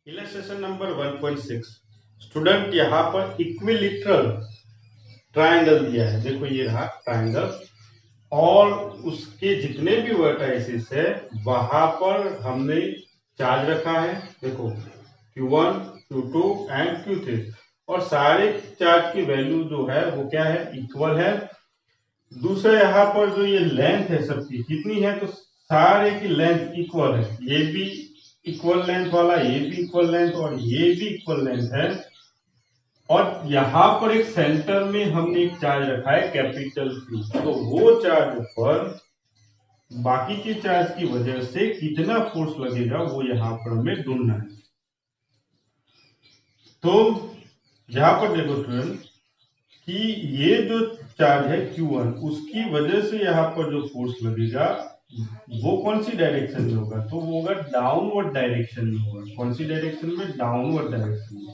Illustration number 1.6 student यहाँ पर इक्विलिटरल triangle दिया है। देखो ये रहा ट्रायंगल और उसके जितने भी वर्टाइसेस है वहां पर हमने चार्ज रखा है। देखो Q1, Q2 एंड Q3 और सारे चार्ज की वैल्यू जो है वो क्या है, इक्वल है। दूसरा यहाँ पर जो ये लेंथ है सबकी कितनी है, तो सारे की लेंथ इक्वल है। ये भी इक्वल लेंथ वाला, ये भी इक्वल लेंथ और ये भी इक्वल लेंथ है। और यहाँ पर एक सेंटर में हमने एक चार्ज रखा है कैपिटल Q, तो वो चार्ज पर बाकी के चार्ज की वजह से कितना फोर्स लगेगा वो यहाँ पर हमें ढूंढना है। तो यहाँ पर देखो स्टूडेंट कि ये जो चार्ज है Q1 उसकी वजह से यहाँ पर जो फोर्स लगेगा वो कौन सी डायरेक्शन में होगा, तो वो होगा डाउनवर्ड डायरेक्शन में होगा। कौन सी डायरेक्शन में, डाउनवर्ड डायरेक्शन में।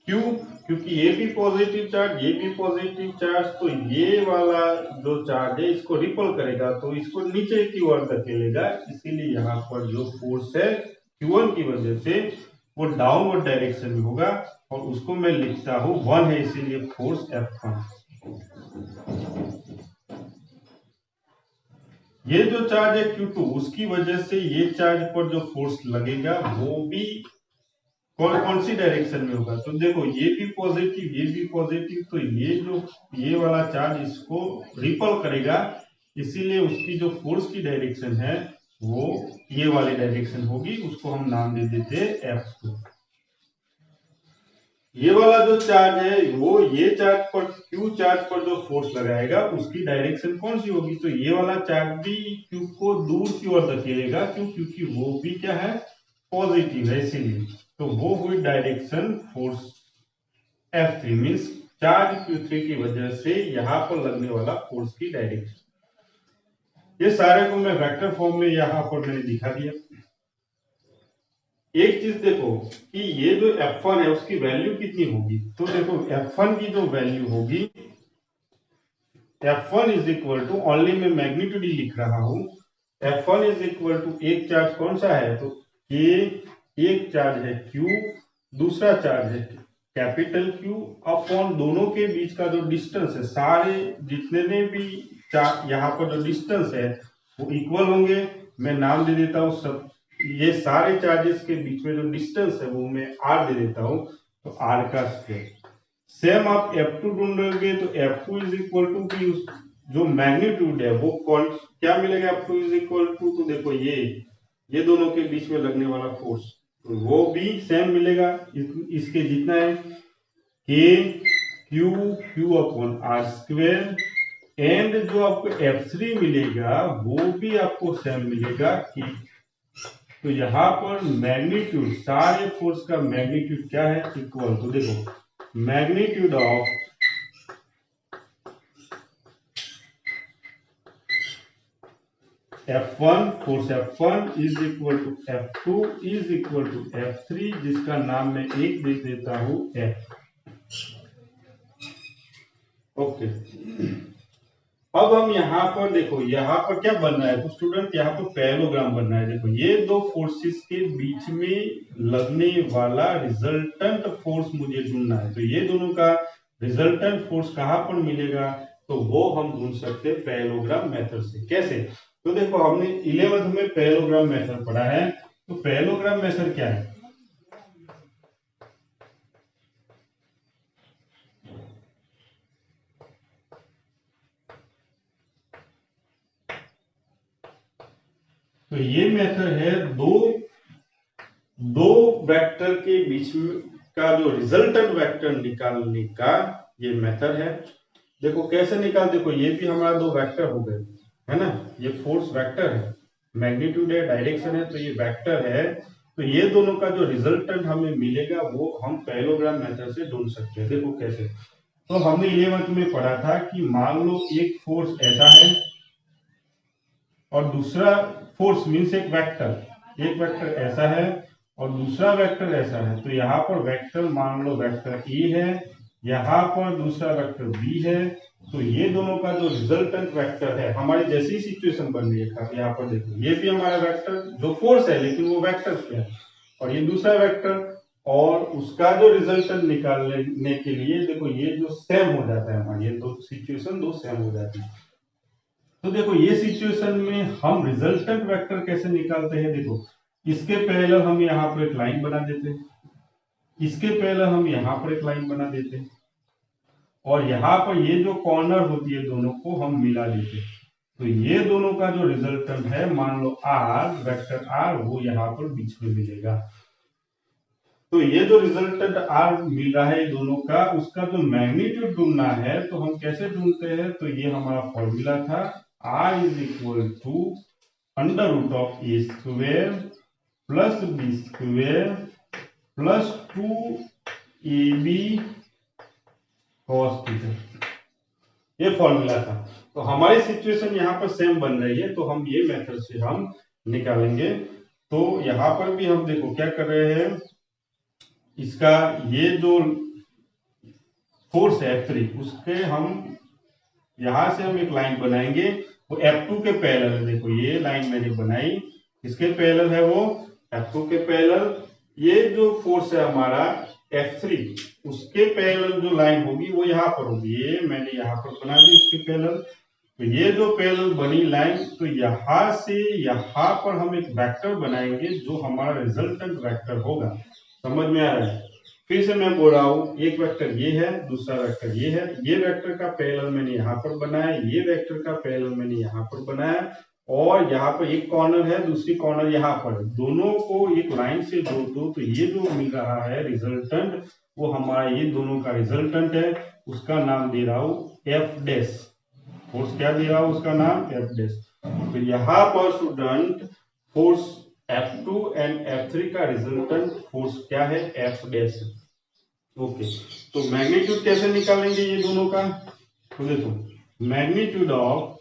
क्यों? क्योंकि ये भी पॉजिटिव चार्ज, ये भी पॉजिटिव चार्ज, तो ये वाला जो चार्ज है इसको रिपल करेगा तो इसको नीचे की ओर धकेलेगा। इसीलिए यहाँ पर जो फोर्स है Q1 की वजह से वो डाउनवर्ड डायरेक्शन में होगा और उसको मैं लिखता हूं 1 है, इसीलिए फोर्स F1। ये जो चार्ज है Q2 उसकी वजह से ये चार्ज पर जो फोर्स लगेगा वो भी कौन सी डायरेक्शन में होगा, तो देखो ये भी पॉजिटिव, ये भी पॉजिटिव, तो ये वाला चार्ज इसको रिपल करेगा। इसीलिए उसकी जो फोर्स की डायरेक्शन है वो ये वाली डायरेक्शन होगी, उसको हम नाम दे देते हैं F2। ये वाला जो चार्ज है वो ये चार्ज पर, Q चार्ज पर जो फोर्स लगाएगा उसकी डायरेक्शन कौन सी होगी, तो ये वाला चार्ज भी Q को दूर की ओर धकेलेगा। क्यों? क्योंकि वो भी क्या है, पॉजिटिव है, इसीलिए। तो वो हुई direction force F3 means charge Q3 की वजह से यहाँ पर लगने वाला फोर्स की डायरेक्शन। ये सारे को मैं वेक्टर फॉर्म में यहाँ पर मैंने दिखा दिया। एक चीज देखो कि ये जो F1 है उसकी वैल्यू कितनी होगी, तो देखो F1 की जो वैल्यू होगी, F1 is equal to, only मैं मैग्नीट्यूड ही लिख रहा हूं, F1 इज इक्वल टू एक चार्ज कौन सा है, तो ये एक चार्ज है Q, दूसरा चार्ज है कैपिटल Q अपॉन दोनों के बीच का जो डिस्टेंस है, सारे जितने भी यहाँ पर जो डिस्टेंस है वो इक्वल होंगे। मैं नाम दे देता हूँ सब, ये सारे चार्जेस के बीच में जो डिस्टेंस है वो मैं R दे देता हूँ, तो R का स्क्वायर। सेम आप F2 ढूंढोगे तो F2 इज इक्वल टू की जो मैग्नीट्यूड है वो कौन क्या मिलेगा, F2 इज इक्वल टू, तो देखो ये दोनों के बीच में लगने वाला फोर्स तो वो भी सेम मिलेगा। इसके जितना है Q upon R square, and जो आपको F3 मिलेगा वो भी आपको सेम मिलेगा कि, तो यहाँ पर मैग्नीट्यूड, सारे फोर्स का मैग्नीट्यूड क्या है, इक्वल। तो देखो magnitude of F1, force F1 is equal to F2 is equal to F3, जिसका नाम मैं एक दे देता हूं F। ओके, अब हम यहाँ पर देखो यहाँ पर क्या बन रहा है, तो स्टूडेंट यहाँ पर पैरेललोग्राम बन रहा है। देखो ये दो फोर्सेस के बीच में लगने वाला रिजल्टेंट फोर्स मुझे ढूंढना है, तो ये दोनों का रिजल्टेंट फोर्स कहाँ पर मिलेगा, तो वो हम ढूंढ सकते हैं पैरेललोग्राम मेथड से। कैसे, तो देखो हमने 11th में पैरेललोग्राम मेथड पढ़ा है, तो पैरेललोग्राम मेथड क्या है, तो ये मेथड है दो वेक्टर के बीच में का जो रिजल्टेंट वेक्टर निकालने का ये मेथड है। देखो कैसे निकाल, देखो ये भी हमारा दो वेक्टर हो गए है ना, ये फोर्स वेक्टर है, मैग्नीट्यूड है, डायरेक्शन है, तो ये वेक्टर है। तो ये दोनों का जो रिजल्टेंट हमें मिलेगा वो हम पैरेललोग्राम मेथड से ढूंढ सकते हैं। देखो कैसे, तो हमने 11th में पढ़ा था कि मान लो एक फोर्स ऐसा है और दूसरा फोर्स मीन्स एक वेक्टर ऐसा है और दूसरा वेक्टर ऐसा है, तो यहाँ पर वेक्टर मान लो वेक्टर ए है, यहाँ पर दूसरा वेक्टर बी है, तो ये दोनों का जो रिजल्टेंट वेक्टर है, हमारी जैसी सिचुएशन बन रही है यहाँ पर देखो ये भी हमारा वेक्टर जो फोर्स है लेकिन वो वेक्टर क्या है, और ये दूसरा वेक्टर, और उसका जो रिजल्टेंट निकालने के लिए देखो ये जो सेम हो जाता है हमारी, ये दो सिचुएशन दो सेम हो जाती है। तो देखो ये सिचुएशन में हम रिजल्टेंट वेक्टर कैसे निकालते हैं, देखो इसके पहले हम यहाँ पर एक लाइन बना देते हैं, इसके पहले हम यहाँ पर एक लाइन बना देते हैं, और यहाँ पर ये जो कॉर्नर होती है दोनों को हम मिला देते हैं। तो ये दोनों का जो रिजल्टेंट है, मान लो आर, वेक्टर आर, वो यहाँ पर बीच में मिलेगा। तो ये जो रिजल्टेंट आर मिल रहा है दोनों का, उसका जो मैग्नीट्यूड ढूंढना है, तो हम कैसे ढूंढते हैं, तो ये हमारा फॉर्मूला था, R is equal to under root of A square plus B square plus 2ab cos theta. ये फॉर्मूला था। तो हमारी सिचुएशन यहाँ पर सेम बन रही है, तो हम ये मेथड से हम निकालेंगे। तो यहाँ पर भी हम देखो क्या कर रहे हैं, इसका ये जो फोर्स है F3, उसके हम यहां से हम एक लाइन बनाएंगे, वो F2 के पैरेलल है। देखो ये लाइन मैंने बनाई, इसके पैरेलल है, वो F2 के पैरेलल। ये जो फोर्स है हमारा F3, उसके पैरेलल जो लाइन होगी वो यहाँ पर होगी, ये मैंने यहाँ पर बना दी इसके पैरेलल। तो ये जो पैरेलल बनी लाइन, तो यहाँ से यहाँ पर हम एक वेक्टर बनाएंगे जो हमारा रिजल्टेंट वेक्टर होगा। समझ में आ रहा है? फिर से मैं बोल रहा हूँ, एक वेक्टर ये है, दूसरा वेक्टर ये है। ये वेक्टर का पैरेलल मैंने यहाँ पर बनाया, ये वेक्टर का पैरेलल मैंने यहाँ पर बनाया, और यहाँ पर एक कॉर्नर है, दूसरी कॉर्नर यहाँ पर, दोनों को एक लाइन से जोड़ दो। तो ये जो मिल रहा है रिजल्टेंट, वो हमारा ये दोनों का रिजल्टेंट है। उसका नाम दे रहा हूँ एफ डैश। फोर्स क्या दे रहा हूँ, उसका नाम एफ डैश। तो यहाँ पर student force F2 and F3 का रिजल्टेंट फोर्स क्या है, एफ डैश। ओके, तो मैग्नीट्यूड कैसे निकालेंगे ये दोनों का, तो देखो मैग्नीट्यूड ऑफ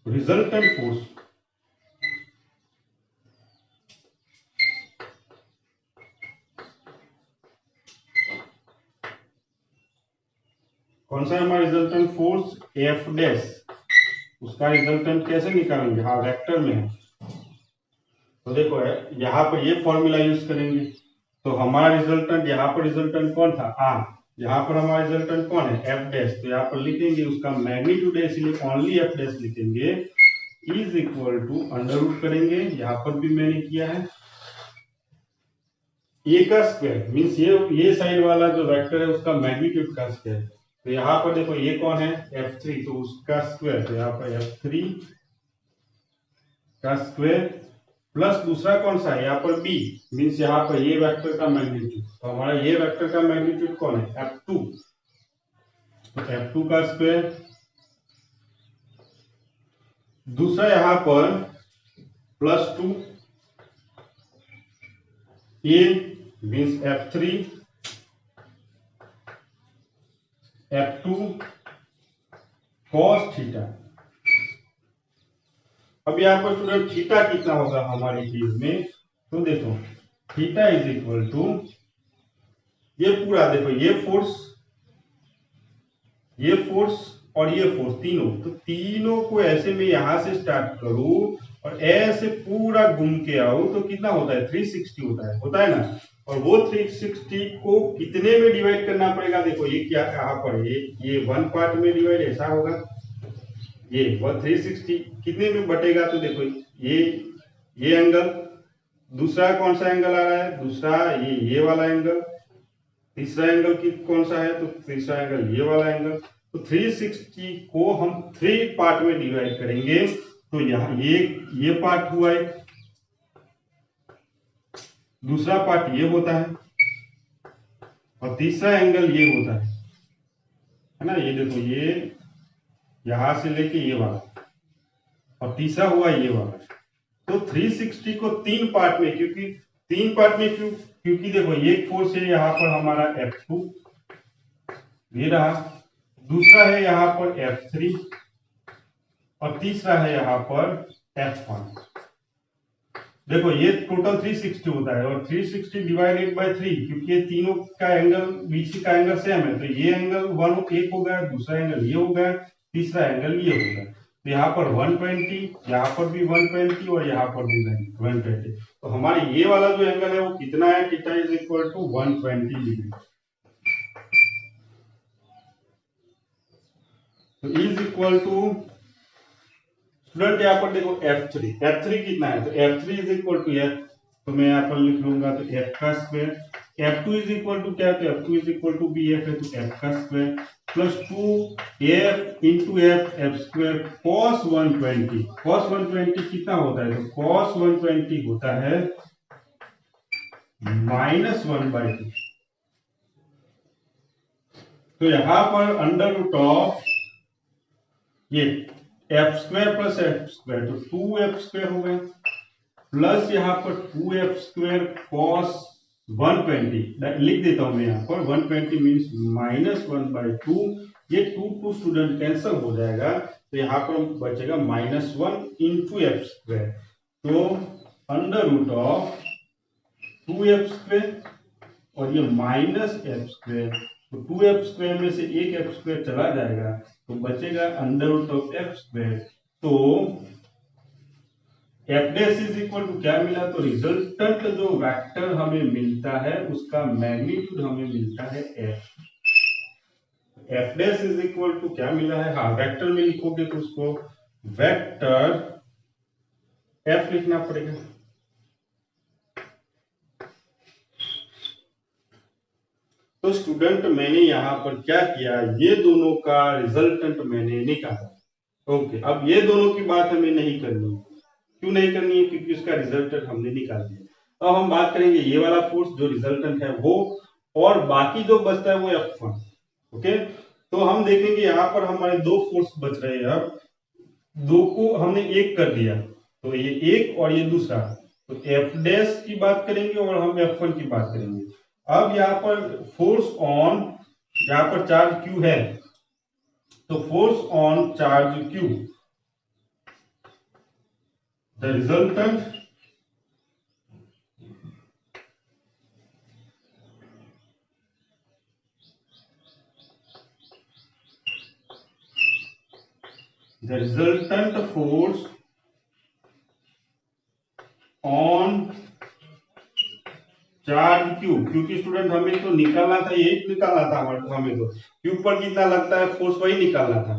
रिजल्टेंट फोर्स, कौन सा है हमारा रिजल्टेंट फोर्स, एफ डैश। उसका रिजल्टेंट कैसे निकालेंगे, हाँ वेक्टर में है। तो देखो यहाँ पर ये फॉर्मूला यूज करेंगे। तो हमारा रिजल्टेंट, यहाँ पर रिजल्टेंट कौन था, आर, यहाँ पर हमारा रिजल्टेंट कौन है, एफ डैश। तो यहाँ पर लिखेंगे उसका मैग्नीट्यूड है, इसलिए ओनली एफ डैश लिखेंगे, is equal to under root करेंगे, यहाँ पर भी मैंने किया है, ए का स्क्वायर मीन्स ये साइड वाला जो वेक्टर है उसका मैग्नीट्यूड का स्क्वायर। तो यहाँ पर देखो ये कौन है, F3, तो उसका स्क्वायर, तो यहाँ पर F3 का स्क्वायर प्लस दूसरा कौन सा है, यहाँ पर B, मीन्स यहाँ पर ये वेक्टर का मैग्नीट्यूड। तो हमारा ये वेक्टर का मैग्नीट्यूड कौन है, F2, तो F2 का स्क्वायर, दूसरा यहाँ पर plus 2, A means F3 F2 cos theta. अब यहाँ पर स्टूडेंट थीटा कितना होगा हमारी चीज में, तो देखो थीटा इज इक्वल टू, ये पूरा देखो ये फोर्स और ये फोर्स तीनों, तो तीनों को ऐसे में यहां से स्टार्ट करूं और ऐसे पूरा घूम के आऊं, तो कितना होता है, 360 होता है ना। और वो 360 को कितने में डिवाइड करना पड़ेगा, देखो ये क्या यहाँ पर ये वन पार्ट में डिवाइड ऐसा होगा, ये 360 कितने में बटेगा, तो देखो ये एंगल, दूसरा कौन सा एंगल आ रहा है, दूसरा ये वाला एंगल, तीसरा एंगल कौन सा है, तो तीसरा एंगल ये वाला एंगल। तो 360 को हम 3 पार्ट में डिवाइड करेंगे। तो यहाँ ये पार्ट हुआ एक, दूसरा पार्ट ये होता है, और तीसरा एंगल ये होता है ना। ये देखो ये यहां से लेके ये वाला, और तीसरा हुआ ये वाला। तो 360 को 3 पार्ट में, क्योंकि 3 पार्ट में क्योंकि देखो ये फोर्स है यहाँ पर हमारा F2, ये रहा, दूसरा है यहाँ पर F3, और तीसरा है यहाँ पर F1। देखो ये टोटल 360 होता है, और 360 डिवाइडेड बाय 3, क्योंकि ये तीनों का एंगल, बीच का एंगल सेम है, तो ये एंगल एक हो गया, दूसरा एंगल ये हो गया, तीसरा एंगल ये होगा। तो यहाँ पर 120, यहाँ पर भी 120 और यहाँ पर भी 120। तो हमारे ये वाला जो एंगल है वो कितना है, theta is equal to 120 degree. तो इज इक्वल टू, स्टूडेंट यहाँ पर देखो F3 कितना है, तो F3 is equal to F, तो मैं यहाँ पर लिख लूंगा तो F का square. F2 is equal to क्या है, तो F2 is equal to BF है, तो F का square plus 2F into F square cos 120। cos 120 कितना होता है, तो cos 120 होता है -1/2। तो यहाँ पर अंडर रूट ऑफ ये F square plus F square, तो 2F स्क्वायर हो गया, प्लस यहाँ पर 2F स्क्वायर cos 120 लिख देता हूं मैं यहाँ पर, 120 मीन्स -1/2। ये 2 स्टूडेंट कैंसल हो जाएगा, तो यहाँ पर बचेगा -1 इंटू एफ स्क्वायर। तो under root of 2F square और ये -F स्क्वायर, तो 2F स्क्वायर में से एक F स्क्वायर चला जाएगा, तो बचेगा under root of F square. तो F dash is equal to क्या मिला, तो रिजल्टेंट जो वेक्टर हमें मिलता है उसका मैग्नीट्यूड हमें मिलता है F। F dash is equal to क्या मिला है, हाँ वेक्टर में लिखोगे तो उसको वेक्टर F लिखना पड़ेगा। तो स्टूडेंट मैंने यहाँ पर क्या किया, ये दोनों का रिजल्टेंट मैंने निकाला। ओके, अब ये दोनों की बात हमें नहीं करनी है। क्यों नहीं करनी है, क्योंकि उसका रिजल्टेंट हमने निकाल दिया। अब हम बात करेंगे ये वाला फोर्स जो रिजल्टेंट है वो, और बाकी जो बचता है वो F1। ओके, तो हम देखेंगे यहाँ पर हमारे दो फोर्स बच रहे हैं। अब दो को हमने एक कर दिया, तो ये एक और ये दूसरा, तो F डैश की बात करेंगे और हम F1 की बात करेंगे। अब यहाँ पर फोर्स ऑन, यहाँ पर चार्ज Q है, तो force on charge Q, the resultant force on charge Q, क्योंकि स्टूडेंट हमें तो निकालना था, यही निकालना था हमें तो Q पर कितना लगता है फोर्स वही निकालना था।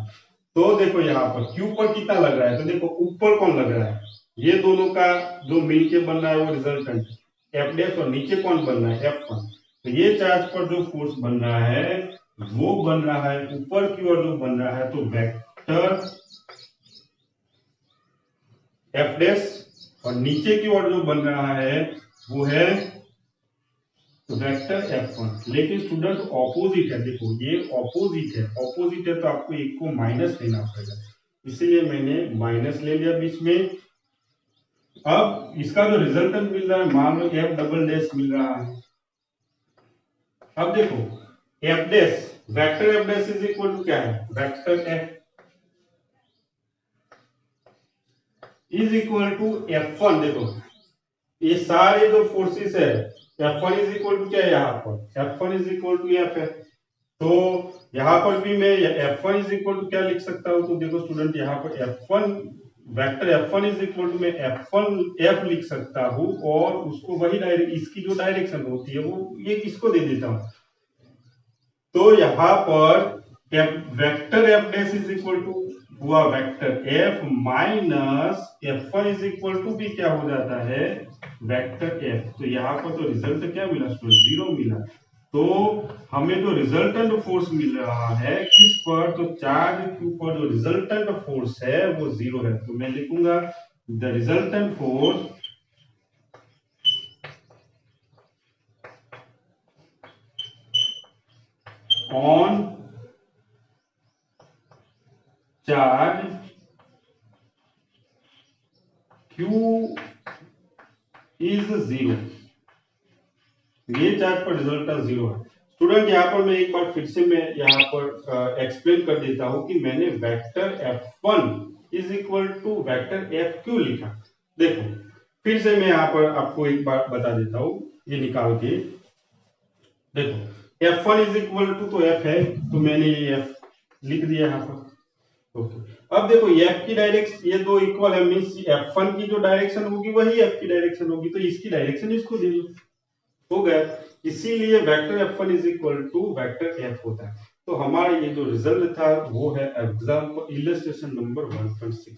तो देखो यहाँ पर Q पर कितना लग रहा है, तो देखो ऊपर कौन लग रहा है, ये दोनों का जो मिलके बन रहा है वो रिजल्टेंट F डैश, और नीचे कौन बन रहा है F1। तो ये चार्ज पर जो फोर्स बन रहा है वो बन रहा है ऊपर की ओर जो बन रहा है, तो वेक्टर F डैश, और नीचे की ओर जो बन रहा है वो है वेक्टर F1। लेकिन स्टूडेंट ऑपोजिट है, देखो ये ऑपोजिट है तो आपको एक को माइनस लेना पड़ेगा, इसीलिए मैंने माइनस ले लिया बीच में। अब इसका जो रिजल्टेंट मिल रहा है, मान लो F डबल डैश मिल रहा है। अब देखो F dash, vector F dash is equal to क्या है, vector F is equal to F1। देखो ये सारे जो फोर्सेस है, F1 इज इक्वल टू क्या है, यहाँ पर F1 is equal to F है, तो यहाँ पर भी मैं F1 इज इक्वल टू क्या लिख सकता हूँ, तो देखो स्टूडेंट यहाँ पर F1 vector F1 is equal to मैं F1 F लिख सकता हूँ, और उसको वही इसकी जो डायरेक्शन होती है वो ये किसको दे देता हूँ। तो यहाँ पर vector F dash is equal to हुआ vector F minus F1 is equal to भी क्या हो जाता है, वेक्टर F। तो यहाँ पर तो रिजल्ट क्या मिला स्टूडेंट, 0 मिला। तो हमें जो रिजल्टेंट फोर्स मिल रहा है किस पर, तो चार्ज Q पर जो रिजल्टेंट फोर्स है वो 0 है। तो मैं लिखूंगा the resultant force on charge Q is 0। ये चार्ज पर रिजल्टेंट 0 है। स्टूडेंट यहाँ पर मैं एक बार फिर से मैं यहाँ पर एक्सप्लेन कर देता हूँ कि मैंने vector F1 is equal to vector F क्यों लिखा। देखो फिर से मैं यहाँ पर आपको एक बार बता देता हूँ, ये निकाल के देखो F1 इज इक्वल टू तो F है, तो मैंने ये F लिख दिया यहाँ पर। ओके, अब देखो एफ की डायरेक्शन, ये दो इक्वल है, मींस F1 की जो डायरेक्शन होगी वही एफ की डायरेक्शन होगी, तो इसकी डायरेक्शन इसको दे दो, हो गया। इसीलिए vector F1 is equal to vector F होता है। तो हमारा ये जो रिजल्ट था वो है एग्जाम्पल इलस्ट्रेशन नंबर 1.6।